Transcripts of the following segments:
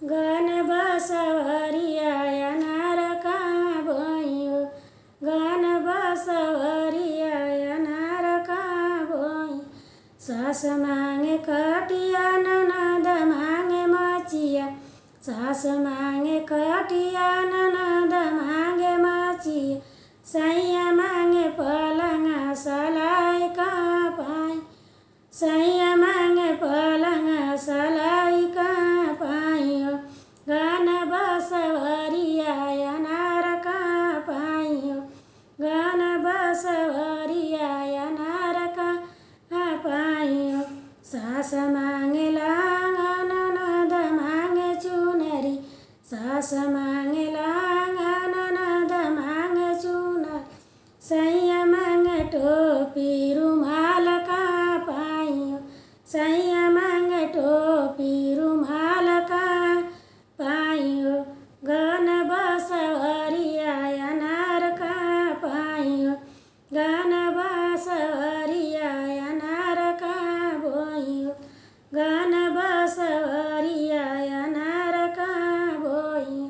गन बसवरिया अनार कहाँ भइयो, गन बसवरिया अनार कहाँ भइयो। सास मांगे खटिया ननद मांगे मचिया, सास मांगे खटिया ननद मांगे मचिया। सैया मांगे पलंग सलाई कहाँ पाई, सैया मांगे पलंग सलाई कहाँ पाइयो। गन बसवरिया अनार कहाँ पाइयो, गन बसवरिया अनार कहाँ पाइयो। सास मांगे लहंगा ननद मांगे चुनरी, सास मांगे लहंगा ननद मांगे चुनरी। सैया मांगे टोपी रुमाल कहाँ पाइयो, सैया मांगे टोपी रुमाल कहाँ पाइयो। गन बसवरिया अनार कहाँ पाइयो, गन बसवरिया अनार कहाँ भइयो, गन बसवरिया अनार कहाँ भइयो।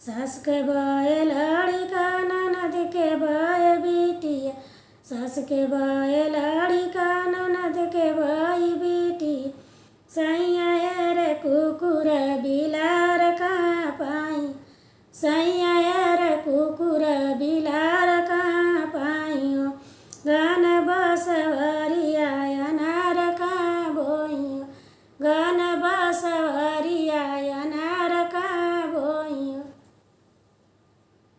सास के बहे लड़िका ननद के बहे बिटिया, सास के बहे लड़िका ननद के बही बिटिया। सैया रे कुकुर बिलार कहाँ पाई, सैया रे कुकुर बिलार